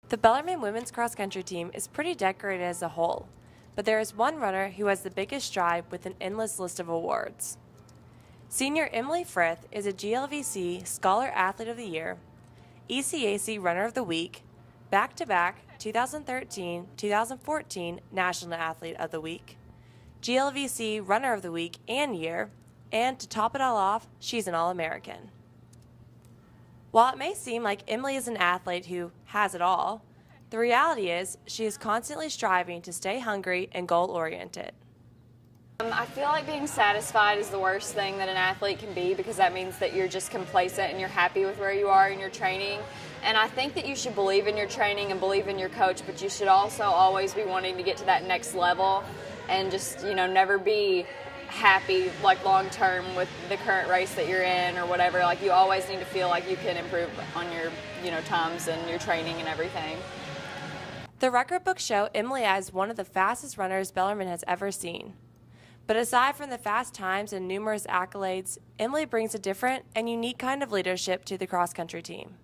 The Bellarmine women's cross-country team is pretty decorated as a whole, but there is one runner who has the biggest stride with an endless list of awards. Senior Emily Frith is a GLVC Scholar Athlete of the Year, ECAC Runner of the Week, back-to-back 2013-2014 National Athlete of the Week, GLVC Runner of the Week and Year, and to top it all off, she's an All-American. While it may seem like Emily is an athlete who has it all, the reality is she is constantly striving to stay hungry and goal-oriented. I feel like being satisfied is the worst thing that an athlete can be, because that means that you're just complacent and you're happy with where you are in your training. And I think that you should believe in your training and believe in your coach, but you should also always be wanting to get to that next level and just, never be happy like long term with the current race that you're in or whatever. Like, you always need to feel like you can improve on your times and your training and everything. The record books show Emily as one of the fastest runners Bellarmine has ever seen. But aside from the fast times and numerous accolades, Emily brings a different and unique kind of leadership to the cross-country team.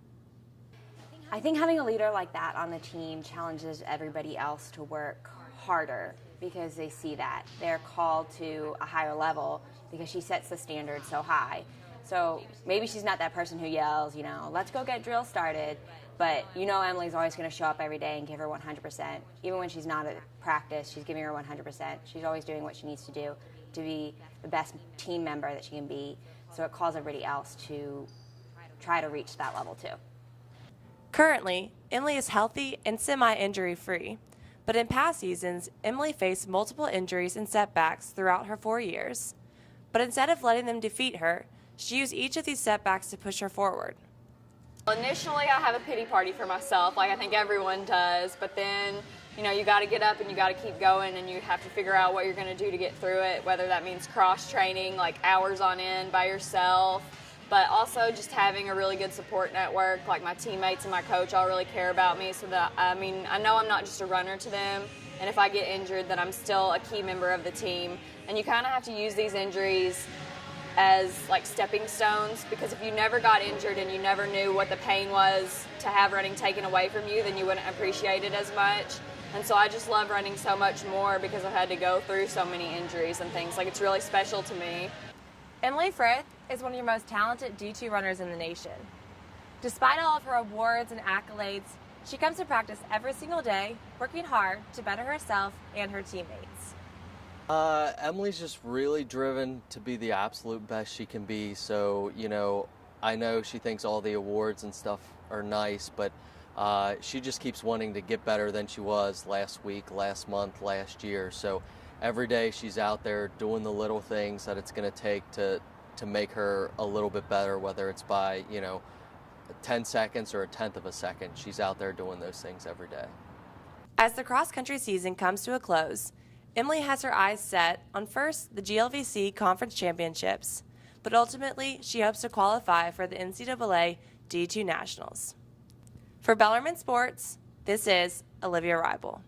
I think having a leader like that on the team challenges everybody else to work harder, because they see that. They're called to a higher level because she sets the standard so high. So maybe she's not that person who yells, let's go get drill started. But Emily's always going to show up every day and give her 100%. Even when she's not at practice, she's giving her 100%. She's always doing what she needs to do to be the best team member that she can be. So it calls everybody else to try to reach that level too. Currently, Emily is healthy and semi-injury free. But in past seasons, Emily faced multiple injuries and setbacks throughout her 4 years. But instead of letting them defeat her, she used each of these setbacks to push her forward. Initially, I have a pity party for myself, like I think everyone does, but then, you got to get up and you got to keep going, and you have to figure out what you're going to do to get through it, whether that means cross-training, like hours on end by yourself, but also just having a really good support network, like my teammates and my coach all really care about me, so that, I know I'm not just a runner to them, and if I get injured, then I'm still a key member of the team. And you kind of have to use these injuries as like stepping stones, because if you never got injured and you never knew what the pain was to have running taken away from you, then you wouldn't appreciate it as much. And so I just love running so much more because I've had to go through so many injuries and things. Like, it's really special to me. Emily Frith is one of your most talented D2 runners in the nation. Despite all of her awards and accolades, she comes to practice every single day, working hard to better herself and her teammates. Emily's just really driven to be the absolute best she can be. So, I know she thinks all the awards and stuff are nice, but she just keeps wanting to get better than she was last week, last month, last year. So every day she's out there doing the little things that it's going to take to make her a little bit better, whether it's by, 10 seconds or a tenth of a second. She's out there doing those things every day. As the cross-country season comes to a close, Emily has her eyes set on first the GLVC Conference Championships, but ultimately she hopes to qualify for the NCAA D2 Nationals. For Bellarmine Sports, this is Olivia Reibel.